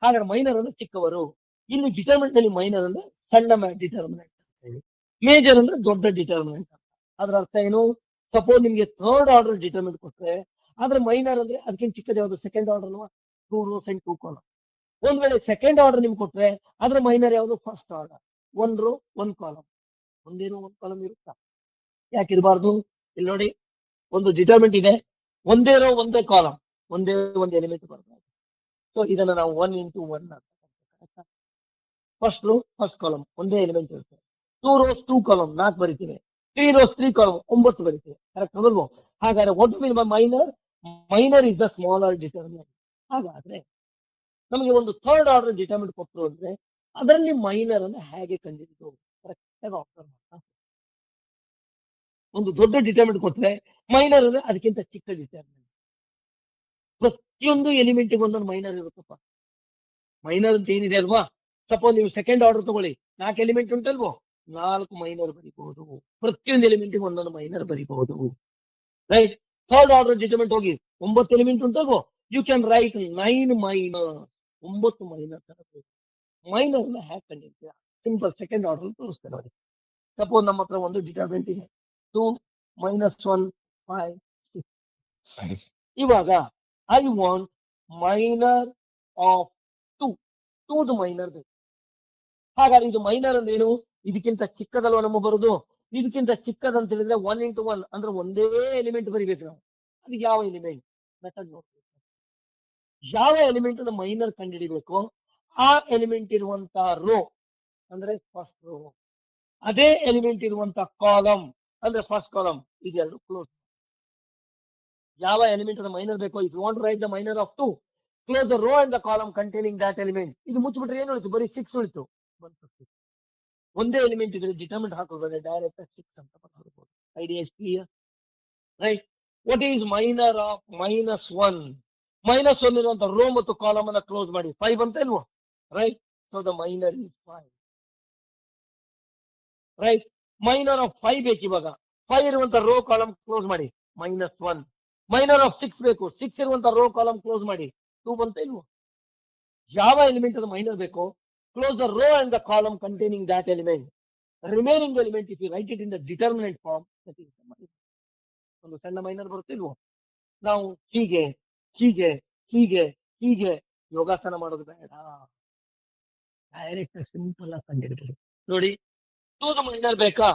ಹಾಗಾದ್ರೆ ಮೈನರ್ ಅಂದ್ರೆ ಚಿಕ್ಕವರು. ಇಲ್ಲಿ ಡಿಟರ್ಮಿನೆಂಟ್ ಅಲ್ಲಿ ಮೈನರ್ ಅಂದ್ರೆ ಸಣ್ಣ ಡಿಟರ್ಮಿನೆಂಟ್ ಅಂತ ಹೇಳಿ, ಮೇಜರ್ ಅಂದ್ರೆ ದೊಡ್ಡ ಡಿಟರ್ಮಿನೆಂಟ್ ಅಂತ. ಅದ್ರ ಅರ್ಥ ಏನು? ಸಪೋಸ್ ನಿಮ್ಗೆ ಥರ್ಡ್ ಆರ್ಡರ್ ಡಿಟರ್ಮಿನೆಂಟ್ ಕೊಟ್ರೆ ಆದ್ರೆ ಮೈನರ್ ಅಂದ್ರೆ ಅದಕ್ಕಿಂತ ಚಿಕ್ಕದ ಯಾವುದು? ಸೆಕೆಂಡ್ ಆರ್ಡರ್ ಅಲ್ವಾ, 2 rows and 2 columns. ಒಂದ್ ವೇಳೆ ಸೆಕೆಂಡ್ ಆರ್ಡರ್ ನಿಮ್ಗೆ ಕೊಟ್ರೆ ಆದ್ರೆ ಮೈನರ್ ಯಾವುದು? First order, 1 row 1 column. ಒಂದೇ ರೋ 1 column ಇರುತ್ತಾ? ಯಾಕೆ ಇರಬಾರ್ದು? ಇಲ್ಲಿ ನೋಡಿ, ಒಂದು ಡಿಟರ್ಮಿನೆಂಟ್ ಇದೆ, ಒಂದೇ ರೋ ಒಂದೇ ಕಾಲಮ್, ಒಂದೇ ಒಂದು ಎಲಿಮೆಂಟ್ ಬರ್ತದೆ. ಸೊ ಇದನ್ನ ನಾವು 1 into 1 ಅಂತ. ಫಸ್ಟ್ ರೋ ಫಸ್ಟ್ ಕಾಲಮ್ ಒಂದೇ ಎಲಿಮೆಂಟ್ ಇರುತ್ತೆ. 2 rows 2 column 4 ಬರೀತೀವಿ. 3 rows 3 column 9 ಬರೀತೀವಿ. ಕರೆಕ್ಟ್ ಅದಲ್ವೋ? ಹಾಗಾದ್ರೆ what mean by minor? Minor is the smaller determinant. ಹಾಗಾದ್ರೆ ನಮಗೆ ಒಂದು ಥರ್ಡ್ ಆರ್ಡರ್ ಡಿಟರ್ಮಿನೆಂಟ್ ಕೊಟ್ಟರು ಅಂದ್ರೆ ಅದರಲ್ಲಿ ಮೈನರ್ ಅನ್ನು ಹೇಗೆ ಕಂಡಿದ್ದು ಕರೆಕ್ಟ್ ಆಗಿ ಅಬ್ಸರ್ವ್ ಮಾಡ್ತಾ. ಒಂದು ದೊಡ್ಡ ಡಿಟರ್ಮಿನೆಂಟ್ ಕೊಟ್ರೆ ಮೈನರ್ ಅಂದ್ರೆ ಅದಕ್ಕಿಂತ ಚಿಕ್ಕ ಡಿಟರ್ಮಿನೆಂಟ್. ಪ್ರತಿಯೊಂದು ಎಲಿಮೆಂಟ್ಗೆ ಒಂದೊಂದು ಮೈನರ್ ಇರುತ್ತಪ್ಪ. ಮೈನರ್ ಅಂತ ಏನಿದೆ ಅಲ್ವಾ, ಸಪೋಸ್ ನೀವು ಸೆಕೆಂಡ್ ಆರ್ಡರ್ ತಗೊಳ್ಳಿ, 4 ಎಲಿಮೆಂಟ್ ಉಂಟಲ್ವೋ, 4 ಮೈನರ್ ಬರೀಬಹುದು. ಪ್ರತಿಯೊಂದು ಎಲಿಮೆಂಟ್ಗೆ ಒಂದೊಂದು ಮೈನರ್ ಬರೀಬಹುದು. ರೈಟ್. ಥರ್ಡ್ ಆರ್ಡರ್ ಡಿಟರ್ಮಿನೆಂಟ್ ಹೋಗಿ 9 ಎಲಿಮೆಂಟ್ ಉಂಟಲ್ವೋ, you can write 9 minor. 9 minor minor ನ ಹ್ಯಾಕ್ ಕಂಡಿರ್ತೀರಾ? ಸಿಂಪಲ್ ಸೆಕೆಂಡ್ ಆರ್ಡರ್ ತೋರಿಸ್ತೇನೆ ನೋಡಿ. ಸಪೋಸ್ ನಮ್ಮ ಹತ್ರ ಒಂದು ಡಿಟರ್ಮಿನೆಂಟ್ ಇದೆ 2 - 1 5 6. ಇವಾಗ I want minor of 2 minor ಬೇಕು. ಹಾಗಾದ್ರೆ ಇದು ಮೈನರ್ ಅಂದ್ರೆ ಏನು? ಇದಕ್ಕಿಂತ ಚಿಕ್ಕದಲ್ವ ನಮ್ಮ ಬರುದು? ಇದಕ್ಕಿಂತ ಚಿಕ್ಕದಂತ ಹೇಳಿದ್ರೆ 1 into 1 ಅಂದ್ರೆ ಒಂದೇ ಎಲಿಮೆಂಟ್ ಬರಿಬೇಕು ನಾವು. ಅದು ಯಾವ ಎಲಿಮೆಂಟ್ ಮೆಥಡ್ ನೋಡ್ಬೇಕು. ಯಾವ ಎಲಿಮೆಂಟ್ ಅನ್ನು ಮೈನರ್ ಕಂಡುಹಿಡಿಬೇಕು, ಆ ಎಲಿಮೆಂಟ್ ಇರುವಂತ ರೋ ಅಂದ್ರೆ ಫಸ್ಟ್ ರೋ, ಅದೇ ಎಲಿಮೆಂಟ್ ಇರುವಂತ ಕಾಲಮ್ ಅಂದ್ರೆ ಫಸ್ಟ್ ಕಾಲಮ್, ಇದೆರಡು ಕ್ಲೋಸ್. ಯಾವ ಎಲಿಮೆಂಟ್ ಅನ್ನು ಮೈನರ್ ಬೇಕು? If you want to write the minor of 2, close the row and the column containing that element. ಇದು ಮುಚ್ಚಿಬಿಟ್ರೆ ಏನು ಉಳಿತು? ಬರೀ 6 ಉಳಿತು. ಒಂದೇ ಎಲಿಮೆಂಟ್ ಇದ್ರೆ ಡಿಟರ್ಮಿನೆಂಟ್ ಹಾಕೋದ್ರೆ ಡೈರೆಕ್ಟ್ 6 ಅಂತ ಬರ್ಬೋದು. Idea is clear, right? What is minor of -1? -1 ಇರುವಂತ ರೋ ಮತ್ತು ಕಾಲಮ್ ಅನ್ನ ಕ್ಲೋಸ್ ಮಾಡಿ 5 ಅಂತ ಇಲ್ವೋ, right? So the minor is 5, right? Minor of 5 ಬೇಕು ಇವಾಗ. 5 ಇರುವಂತ ರೋ ಕಾಲಮ್ ಕ್ಲೋಸ್ ಮಾಡಿ -1. ಮೈನರ್ ಆಫ್ 6 ಬೇಕು. 6 ಇರುವಂತ ರೋ ಕಾಲಮ್ ಕ್ಲೋಸ್ ಮಾಡಿ 2 ಬಂತ ಇಲ್ವೋ? ಯಾವ ಎಲಿಮೆಂಟ್ ಅದು ಮೈನರ್ ಬೇಕು, close the row and the column containing that element. Remaining element if you write it in the determinant form, ಒಂದು ಸಣ್ಣ ಮೈನರ್ ಬರುತ್ತಿಲ್ವೋ? ನಾವು ಹೀಗೆ ಹೀಗೆ ಹೀಗೆ ಹೀಗೆ ಯೋಗಾಸನ ಮಾಡೋದು ಬೇಡ, ಡೈರೆಕ್ಟ್ ಸಿಂಪಲ್ ಆಗಿ ಕಂಡುಹಿಡಿದು ನೋಡಿ. 2 ಮೈನರ್ ಬೇಕಾ?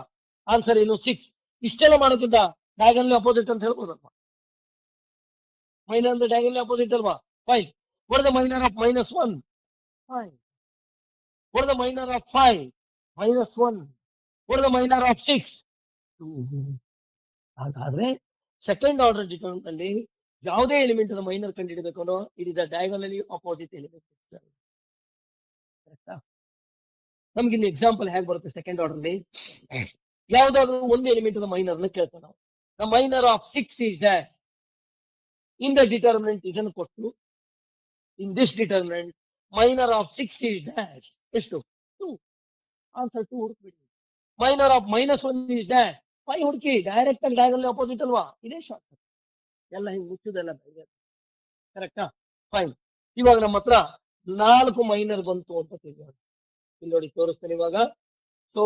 ಆನ್ಸರ್ ಏನು? 6. ಇಷ್ಟೆಲ್ಲ ಮಾಡೋದ್ರಿಂದ ಡಯಾಗನಲ್ ಅಪೋಸಿಟ್ ಅಂತ ಹೇಳ್ಬೋದಲ್ವಾ? ಮೈನರ್ ಅಂದ್ರೆ ಡಯಾಗನಲ್ ಅಪೋಸಿಟ್ ಅಲ್ವಾ? 5. What is the minor of -1? 5. What is the minor of 5? -1. What is the minor of 6? 2. ಹಾಗಾದ್ರೆ ಸೆಕೆಂಡ್ ಆರ್ಡರ್ ಡಿಟರ್ಮಿನೆಂಟ್ ಅಲ್ಲಿ ಯಾವುದೇ ಎಲಿಮೆಂಟ್ ಅನ್ನು ಮೈನರ್ ಕಂಡುಹಿಡಬೇಕು ಅನ್ನೋ, it is the diagonally opposite element. ಕರೆಕ್ಟಾ? ನಮ್ಗೆ ಇಲ್ಲಿ ಎಕ್ಸಾಂಪಲ್ ಹೇಗೆ ಬರುತ್ತೆ? ಸೆಕೆಂಡ್ ಆರ್ಡರ್ ಅಲ್ಲಿ ಯಾವ್ದಾದ್ರು ಒಂದು ಎಲಿಮೆಂಟ್ ಅನ್ನು ಮೈನರ್ ನ ಕೇಳ್ತೇವೆ ನಾವು. The minor of 6 is that. In the determinant ಇದನ್ನು ಕೊಟ್ಟು, in this determinant minor of 6 is that. ಎಷ್ಟು? 2. ಆನ್ಸರ್ 2 ಹುಡುಕ್ಬಿಡಿ. Minor of -1 is that. 5 ಹುಡುಕಿ. ಡೈರೆಕ್ಟ್ ಆಗಿ ಡಯಾಗನಲ್ ಅಪೋಸಿಟ್ ಅಲ್ವಾ? ಇದೇ ಶಾರ್ಟ್ ಕಟ್. ಎಲ್ಲ ಹಿಂಗ್ ಮುಚ್ಚುದೆಲ್ಲ ಕರೆಕ್ಟಾ? ಫೈನ್. ಇವಾಗ ನಮ್ಮ ಹತ್ರ 4 ಮೈನರ್ ಬಂತು ಅಂತ ತಿಳಿಯೋಣ. ಇಲ್ಲಿ ನೋಡಿ ತೋರಿಸ್ತೇನೆ ಇವಾಗ. ಸೊ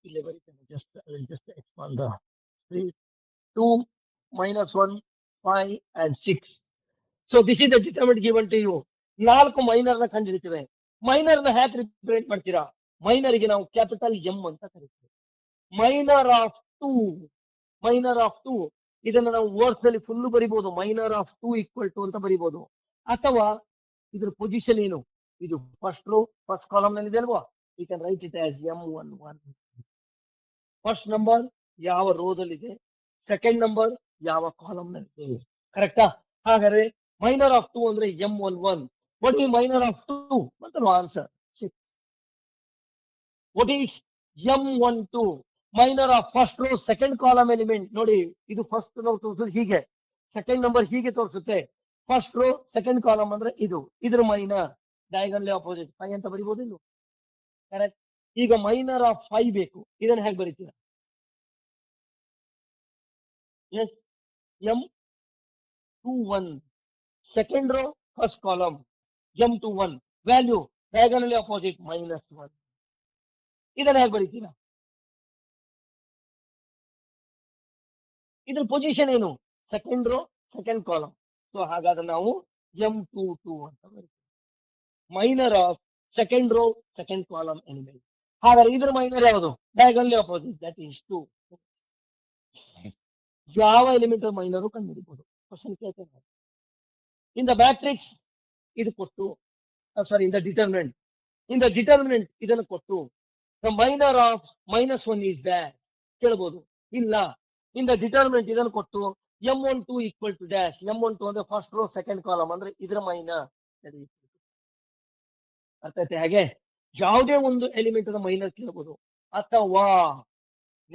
ಇಲ್ಲಿ ಬರೀತೇನೆ, just expand the 3, 2, -1, 5 and 6. So this is the determinant given to you. 4 minor ನ ಕಂಡುಹಿಡಿತೇವೆ. ಮೈನರ್ ನ ಹ್ಯಾಕ್ ರಿಪ್ರೆಸೆಂಟ್ ಮಾಡ್ತೀರಾ? ಮೈನರ್ ಗೆ ನಾವು ಕ್ಯಾಪಿಟಲ್ ಎಂ ಅಂತ ಕರಿತೀವಿ. ಮೈನರ್ ಆಫ್ 2, ಮೈನರ್ ಆಫ್ 2 ಇದನ್ನ ನಾವು ವರ್ಡ್ಸ್ ನಲ್ಲಿ ಫುಲ್ ಬರಿಬಹುದು. ಮೈನರ್ ಆಫ್ 2 = ಅಂತ ಬರಿಬಹುದು. ಅಥವಾ ಇದ್ರ ಪೊಸಿಷನ್ ಏನು? ಇದು ಫಸ್ಟ್ ರೋ ಫಸ್ಟ್ ಕಾಲಮ್ ನಲ್ಲಿ ಇದೆ ಅಲ್ವಾ? You can write it as M11. First number ಯಾವ ರೋದಲ್ಲಿದೆ, ಸೆಕೆಂಡ್ ನಂಬರ್ ಯಾವ ಕಾಲಮ್ ನಲ್ಲಿದೆ. ಕರೆಕ್ಟಾ? ಹಾಗಾದ್ರೆ ಮೈನರ್ ಆಫ್ 2 ಅಂದ್ರೆ M11. What is minor of 2? ಮತ್ತು answer 6. What is M12? Minor of first row second column element. ನೋಡಿ, ಇದು ಫಸ್ಟ್ ರೋ ತೋರಿಸುತ್ತೆ ಹೀಗೆ, ಸೆಕೆಂಡ್ ನಂಬರ್ ಹೀಗೆ ತೋರಿಸುತ್ತೆ. ಫಸ್ಟ್ ರೋ ಸೆಕೆಂಡ್ ಕಾಲಮ್ ಅಂದ್ರೆ ಇದು, ಇದ್ರ ಮೈನರ್ ಡಯಾಗನಲಿ ಅಪೋಸಿಟ್ 5 ಅಂತ ಬರಿಬಹುದು ಇಲ್ವ? ಕರೆಕ್ಟ್. ಈಗ ಮೈನರ್ ಆಫ್ 5 ಬೇಕು. ಇದನ್ನ ಹೇಗೆ ಬರೀತೀರಾ? Yes, M21. Second row first column jump to 1 value diagonally opposite -1. ಇದನ್ನ ಹೇಗೆ ಬರೀತೀರಾ? ಇದ್ರ ಪೊಸಿಷನ್ ಏನು? Second row second column. So ಹಾಗಾದ್ರೆ ನಾವು M22 ಅಂತ ಬರೀತೀವಿ. Minor of second row second column element. ಹಾಗಾದ್ರೆ ಇದ್ರ ಮೈನರ್ ಯಾವುದು? Diagonally opposite, that is 2. ಯಾವ ಎಲಿಮೆಂಟ್ ಮೈನರ್ ಕಂಡುಹಿಡಿಬಹುದು? ಕ್ವಶನ್ ಕೇಳ್ತೇನೆ. ಇನ್ ದ ಮ್ಯಾಟ್ರಿಕ್ಸ್ ಇದು ಕೊಟ್ಟು, ಸಾರಿ, ಇನ್ ದ ಡಿಟರ್ಮಿನೆಂಟ್ ಇದನ್ನು ಕೊಟ್ಟು the minor of -1 is dash ಕೇಳಬಹುದು. ಇಲ್ಲ, ಇನ್ ದ ಡಿಟರ್ಮಿನೆಂಟ್ ಇದನ್ನು ಕೊಟ್ಟು M12 equal to dash. M12 ಅಂದ್ರೆ ಫಸ್ಟ್ ರೋ ಸೆಕೆಂಡ್ ಕಾಲಮ್ ಅಂದ್ರೆ ಇದ್ರ ಮೈನರ್. ಅರ್ಥ ಆಯ್ತು? ಹಾಗೆ ಯಾವುದೇ ಒಂದು ಎಲಿಮೆಂಟ್ ಅದ ಮೈನರ್ ಕೇಳಬಹುದು, ಅಥವಾ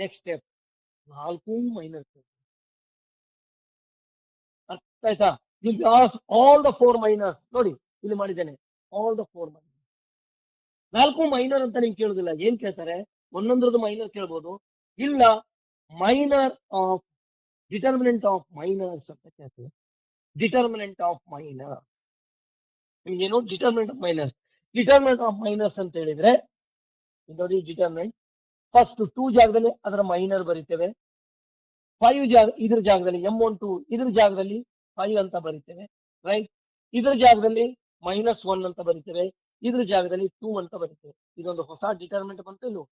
ನೆಕ್ಸ್ಟ್ ಸ್ಟೆಪ್ 4 ಮೈನರ್ ಕೇಳಬಹುದು. ಅರ್ಥ ಆಯ್ತಾ? All the 4 minor. ನೋಡಿ ಇಲ್ಲಿ ಮಾಡಿದ್ದೇನೆ, ಆಲ್ ದ 4 ಮೈನರ್. 4 ಮೈನರ್ ಅಂತ ನಿಮ್ಗೆ ಕೇಳುದಿಲ್ಲ. ಏನ್ ಕೇಳ್ತಾರೆ? ಒಂದೊಂದ್ರದ್ದು ಮೈನರ್ ಕೇಳ್ಬೋದು. ಇಲ್ಲ, minor of determinant of minors ಅಂತ ಕೇಳ್ತೇವೆ. ಡಿಟರ್ಮಿನೆಂಟ್ ಆಫ್ ಮೈನರ್ ನಿಮ್ಗೇನು? ಡಿಟರ್ಮಿನೆಂಟ್ ಆಫ್ ಮೈನರ್ಸ್ ಅಂತ ಹೇಳಿದ್ರೆ ನೋಡಿ, ಡಿಟರ್ಮಿನೆಂಟ್ ಫಸ್ಟ್ 2 ಜಾಗದಲ್ಲಿ ಅದರ ಮೈನರ್ ಬರೀತೇವೆ. 5 ಇದ್ರ ಜಾಗದಲ್ಲಿ M12 ಇದ್ರ ಜಾಗದಲ್ಲಿ 5 ಅಂತ ಬರೀತೇವೆ, ರೈಟ್? ಇದ್ರ ಜಾಗದಲ್ಲಿ -1 ಅಂತ ಬರೀತೇವೆ, ಇದ್ರ ಜಾಗದಲ್ಲಿ 2 ಅಂತ ಬರೀತೇವೆ. ಇದೊಂದು ಹೊಸ ಡಿಟರ್ಮಿನೆಂಟ್ ಬಂತು.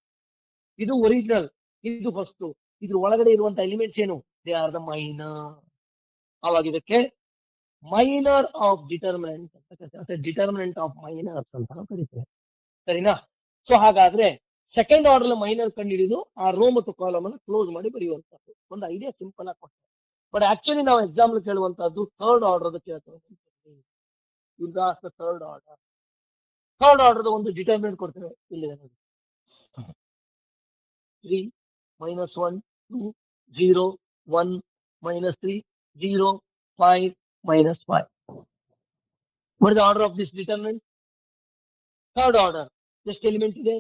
ಇದು ಒರಿಜಿನಲ್, ಇದು ಫಸ್ಟ್. ಇದ್ರ ಒಳಗಡೆ ಇರುವಂತ ಎಲಿಮೆಂಟ್ಸ್ ಏನು? They are the minor. ಅವಾಗ ಇದಕ್ಕೆ ಮೈನರ್ ಆಫ್ ಡಿಟರ್ಮಿನೆಂಟ್ ಅಂತ ಕರೀತೇವೆ, ಡಿಟರ್ಮಿನೆಂಟ್ ಆಫ್ ಮೈನರ್ಸ್ ಅಂತ ನಾವು ಕರೀತೇವೆ. ಸರಿನಾ? ಸೊ ಹಾಗಾದ್ರೆ ಸೆಕೆಂಡ್ ಆರ್ಡರ್ ಮೈನರ್ ಕಂಡುಹಿಡಿದು ಆ ರೋ ಮತ್ತು ಕಾಲಮ್ ಅನ್ನು ಕ್ಲೋಸ್ ಮಾಡಿ ಬರೆಯುವಂತದ್ದು ಒಂದು ಐಡಿಯಾ ಸಿಂಪಲ್ ಆಗಿ ಕೊಡ್ತೇವೆ. ಬಟ್ ಆಕ್ಚುಲಿ ನಾವು ಎಕ್ಸಾಂಪಲ್ ಕೇಳುವಂತದ್ದು ಥರ್ಡ್ ಆರ್ಡರ್ ಕೇಳ್ತೇವೆ. ಥರ್ಡ್ ಆರ್ಡರ್ ಒಂದು ಡಿಟರ್ಮಿನೆಂಟ್ ಕೊಡ್ತೇವೆ. ಇಲ್ಲಿ 3 -1 2 0 1 -3 0 5 -5. What is the order of this determinant? Third order. ಎಷ್ಟು ಎಲಿಮೆಂಟ್ ಇದೆ?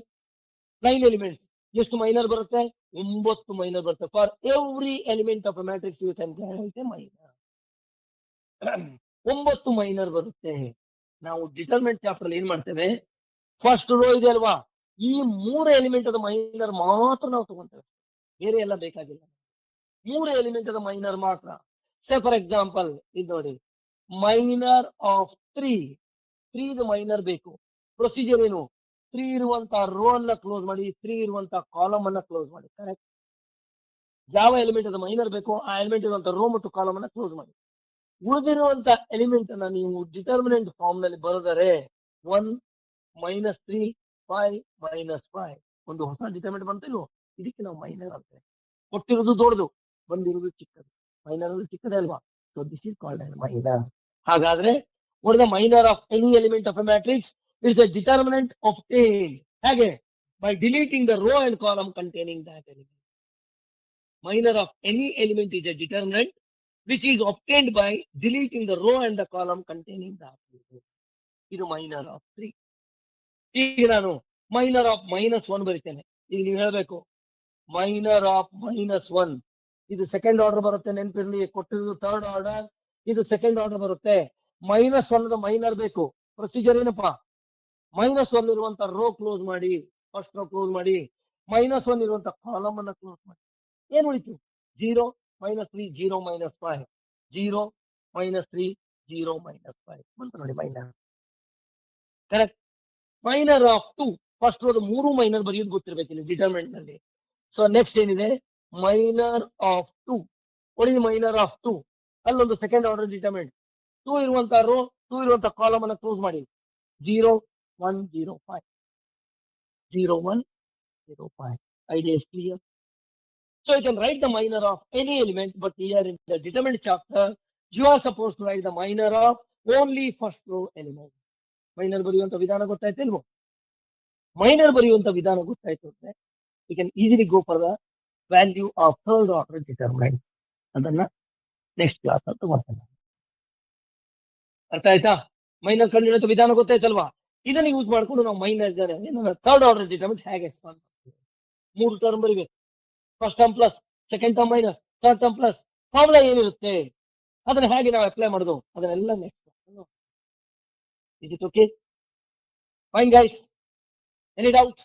9 ಎಲಿಮೆಂಟ್ಸ್. ಎಷ್ಟು ಮೈನರ್ ಬರುತ್ತೆ? 9 ಮೈನರ್ ಬರುತ್ತೆ. For every element of matrix you can calculate minor. 9 minor ಬರುತ್ತೆ. ನಾವು ಡಿಟರ್ಮಿನೆಂಟ್ ಚಾಪ್ಟರ್ ಅಲ್ಲಿ ಏನ್ ಮಾಡ್ತೇವೆ? ಫಸ್ಟ್ ರೋ ಇದೆ ಅಲ್ವಾ, ಈ 3 ಎಲಿಮೆಂಟ್ ಅದ ಮೈನರ್ ಮಾತ್ರ ನಾವು ತಗೊಂತೇವೆ, ಬೇರೆ ಎಲ್ಲ ಬೇಕಾಗಿಲ್ಲ. 3 ಎಲಿಮೆಂಟ್ ಅದ ಮೈನರ್ ಮಾತ್ರ. ಸೇ ಫಾರ್ ಎಕ್ಸಾಂಪಲ್ ಇದು ನೋಡಿ, ಮೈನರ್ ಆಫ್ 3 ಮೈನರ್ ಬೇಕು. ಪ್ರೊಸೀಜರ್ ಏನು? 3 ಇರುವಂತ ರೋ ಅನ್ನ ಕ್ಲೋಸ್ ಮಾಡಿ, 3 ಇರುವಂತ ಕಾಲಮ್ ಅನ್ನ ಕ್ಲೋಸ್ ಮಾಡಿ. ಕರೆಕ್ಟ್? ಯಾವ ಎಲಿಮೆಂಟ್ ಅದ ಮೈನರ್ ಬೇಕು ಆ ಎಲಿಮೆಂಟ್ ಇರುವಂತ ರೋ ಮತ್ತು ಕಾಲಮ್ ಅನ್ನ ಕ್ಲೋಸ್ ಮಾಡಿ. ಉಳಿದಿರುವಂತ ಎಲಿಮೆಂಟ್ ಅನ್ನ ನೀವು ಡಿಟರ್ಮಿನೆಂಟ್ ಫಾರ್ಮ್ ನಲ್ಲಿ ಬರೆದರೆ 1 -3 5 -5 ಒಂದು ಹೊಸ ಡಿಟರ್ಮಿನೆಂಟ್ ಬಂತಿಲ್ವೋ? ಇದಕ್ಕೆ ನಾವು ಮೈನರ್ ಅಂತೇವೆ. ಕೊಟ್ಟಿರೋದು ದೊಡ್ಡದು, ಬಂದಿರೋದು ಚಿಕ್ಕದು. ಮೈನರ್ ಚಿಕ್ಕದೇ ಅಲ್ವಾ? So this is called as minor. ಹಾಗಾದ್ರೆ what is the minor of any element of a matrix? It's a determinant obtained. ಹೇಗೆ? By deleting the row and column containing that element. Minor of any element is a determinant which is obtained by deleting the row and the column containing that element. ಇದು minor of 3. ಈಗ ನಾನು minor of -1 ಬರೀತೇನೆ. ಈಗ ನೀವು ಹೇಳ್ಬೇಕು minor of -1 ಇದು second order ಬರುತ್ತೆ. ನೆನಪಿರ್ಲಿ, ಕೊಟ್ಟಿರೋದು third order, ಇದು ಸೆಕೆಂಡ್ ಆರ್ಡರ್ ಬರುತ್ತೆ. -1 ಮೈನರ್ ಬೇಕು. ಪ್ರೊಸೀಜರ್ ಏನಪ್ಪಾ? -1 ಇರುವಂತ ರೋ ಕ್ಲೋಸ್ ಮಾಡಿ, ಫಸ್ಟ್ ರೋ ಕ್ಲೋಸ್ ಮಾಡಿ, -1 ಇರುವಂತ ಕಾಲಮ್ ಅನ್ನ ಕ್ಲೋಸ್ ಮಾಡಿ. ಏನ್ ಉಳಿತು? 0 -3 0 -5 0 -3 0 -5 ಬಂತು ನೋಡಿ minor. Correct? Minor of 2 first ರೋದು 3 ಮೈನರ್ ಬರೆಯೋದು ಗೊತ್ತಿರ್ಬೇಕು ಇಲ್ಲಿ ಡಿಟರ್ಮಿನೆಂಟ್ ನಲ್ಲಿ. ಸೊ ನೆಕ್ಸ್ಟ್ ಏನಿದೆ? Minor of 2. ಒಳಗೆ ಮೈನರ್ ಆಫ್ 2 ಅಲ್ಲೊಂದು ಸೆಕೆಂಡ್ ಆರ್ಡರ್ ಡಿಟರ್ಮಿನೆಂಟ್. 2 ಇರುವಂತ ರೋ 2 ಇರುವಂತ ಕಾಲಮ್ ಅನ್ನ ಕ್ಲೋಸ್ ಮಾಡಿ. 0 1 0 5 0 1 0 5. Idea is clear? So you can write the minor of any element, but here in the determinant chapter you are supposed to write the minor of only first row element. Minor ಬರೆಯುವಂತ ವಿಧಾನ ಗೊತ್ತಾಯ್ತಿಲ್ವೋ? Minor ಬರೆಯುವಂತ ವಿಧಾನ ಗೊತ್ತಾಯ್ತು ಅಂದ್ರೆ you can easily go for the value of third order determinant. ಅದನ್ನ next class ಅಂತ ಮಾಡ್ತೇನೆ. ಅರ್ಥ ಆಯ್ತಾ? ಮೈನರ್ ಕಂಡುಹಿಡಿಯುವಂತ ವಿಧಾನ ಗೊತ್ತಾಯ್ತಲ್ವಾ? ಇದನ್ನ ಯೂಸ್ ಮಾಡ್ಕೊಂಡು ನಾವು ಮೈನರ್ ಥರ್ಡ್ ಆರ್ಡರ್ ಡಿಟರ್ಮಿನೆಂಟ್ ಹೇಗೆ ಎಕ್ಸ್ಪಾಂಡ್ ಮಾಡ್ತೀವಿ. 3 ಟರ್ಮ್ ಬರೀಬೇಕು. First term plus, second term minus, third term plus. Formula ಏನಿರುತ್ತೆ ಅದನ್ನ ಹೇಗೆ ನಾವು ಅಪ್ಲೈ ಮಾಡೋದು ಅದನ್ನೆಲ್ಲ next Is it okay? Fine, guys. Any doubt?